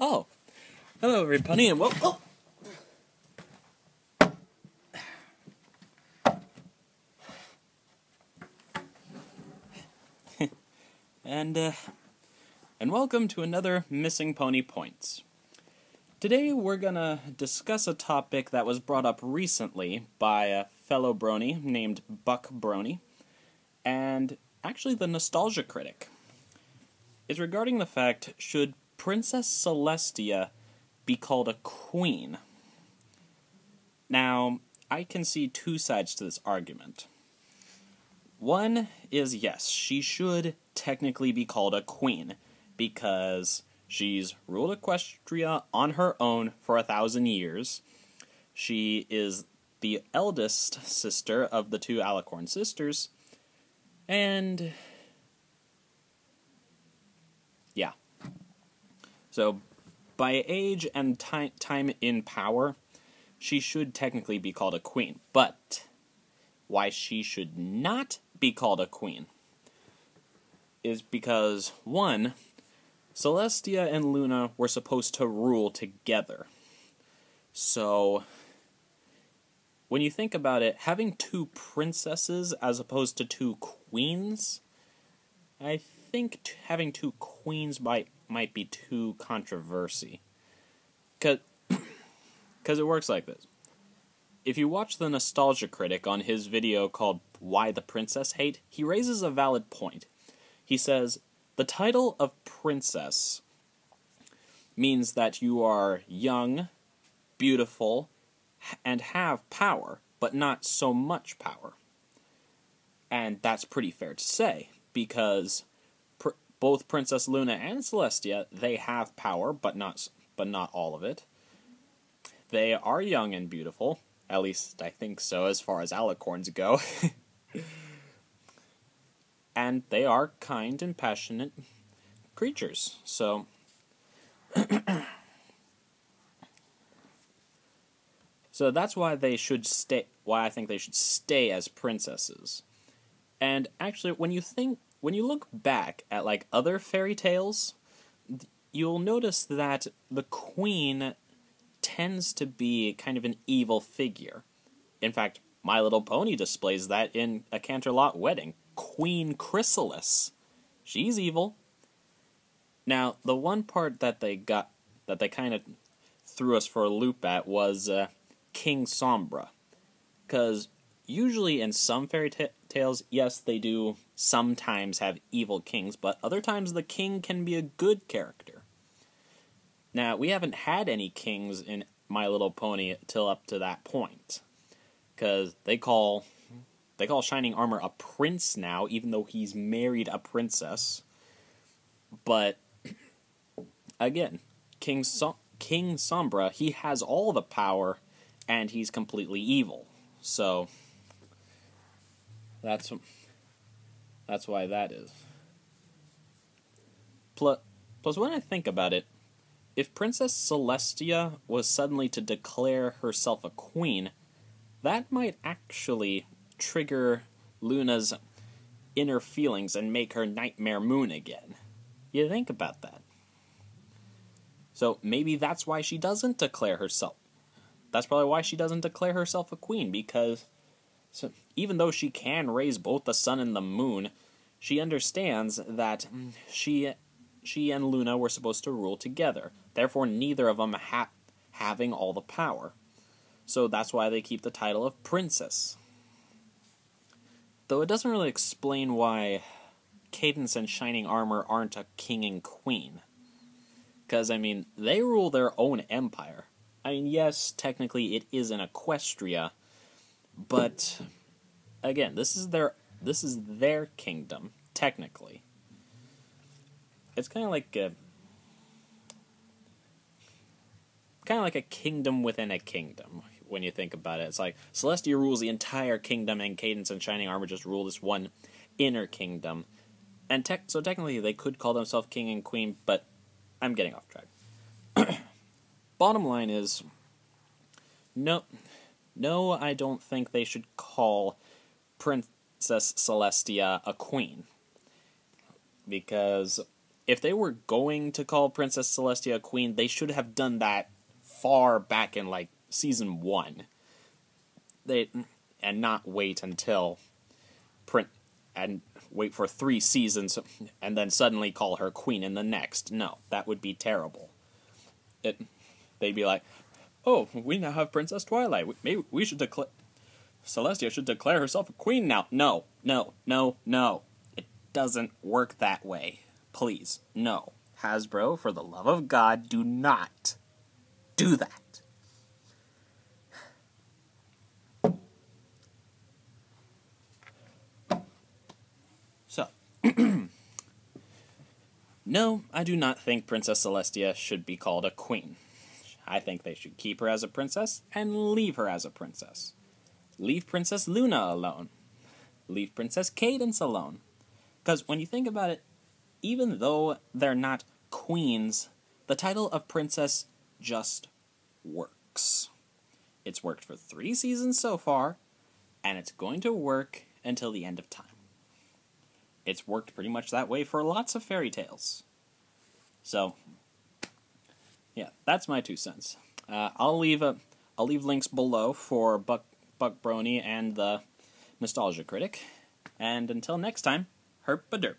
Oh, hello everybody, and welcome. And welcome to another Missing Pony Points. Today we're gonna discuss a topic that was brought up recently by a fellow Brony named Buck Brony, and actually the Nostalgia Critic. It's regarding the fact, should Princess Celestia be called a queen? Now, I can see two sides to this argument. One is, yes, she should technically be called a queen, because she's ruled Equestria on her own for 1,000 years. She is the eldest sister of the two Alicorn sisters, and yeah. So, by age and time in power, she should technically be called a queen. But why she should not be called a queen is because, one, Celestia and Luna were supposed to rule together. So, when you think about it, having two princesses as opposed to two queens, I think having two queens might be too controversy. Because it works like this. If you watch the Nostalgia Critic on his video called Why the Princess Hate, he raises a valid point. He says, the title of princess means that you are young, beautiful, and have power, but not so much power. And that's pretty fair to say, because both Princess Luna and Celestia, they have power, but not all of it. They are young and beautiful, at least I think so, as far as Alicorns go. And they are kind and passionate creatures, so so that's why they should stay. Why I think they should stay as princesses. And actually, when you look back at like other fairy tales, you'll notice that the queen tends to be kind of an evil figure. In fact, My Little Pony displays that in A Canterlot Wedding. Queen Chrysalis. She's evil. Now, the one part that they kind of threw us for a loop at was King Sombra. Because usually in some fairy tales, yes, they do sometimes have evil kings, but other times the king can be a good character. Now, we haven't had any kings in My Little Pony till up to that point. Because they call Shining Armor a prince now, even though he's married a princess. But, again, King Sombra, he has all the power, and he's completely evil. So, that's why that is. Plus, when I think about it, if Princess Celestia was suddenly to declare herself a queen, that might actually trigger Luna's inner feelings and make her Nightmare Moon again. You think about that. So maybe that's why she doesn't declare herself. That's probably why she doesn't declare herself a queen, because even though she can raise both the sun and the moon, she understands that she and Luna were supposed to rule together. Therefore, neither of them having all the power. So that's why they keep the title of princess. Though it doesn't really explain why Cadance and Shining Armor aren't a king and queen. Because, I mean, they rule their own empire. I mean, yes, technically it is in Equestria, but, again, this is their kingdom, technically. It's kind of like a kingdom within a kingdom, when you think about it. It's like Celestia rules the entire kingdom, and Cadance and Shining Armor just rule this one inner kingdom. And so technically they could call themselves king and queen, but I'm getting off track. Bottom line is, no, I don't think they should call Princess Celestia a queen. Because if they were going to call Princess Celestia a queen, they should have done that far back in, like, season 1. And not wait until and wait for 3 seasons and then suddenly call her queen in the next. No, that would be terrible. They'd be like, oh, we now have Princess Twilight. Maybe we should declare... Celestia should declare herself a queen now. No, no, no, no. It doesn't work that way. Please, no. Hasbro, for the love of God, do not do that. So, no, I do not think Princess Celestia should be called a queen. I think they should keep her as a princess and leave her as a princess. Leave Princess Luna alone. Leave Princess Cadance alone. Because when you think about it, even though they're not queens, the title of princess just works. It's worked for 3 seasons so far, and it's going to work until the end of time. It's worked pretty much that way for lots of fairy tales. So, yeah, that's my 2 cents. I'll leave links below for Buck Brony and the Nostalgia Critic. And until next time, herp-a-derp.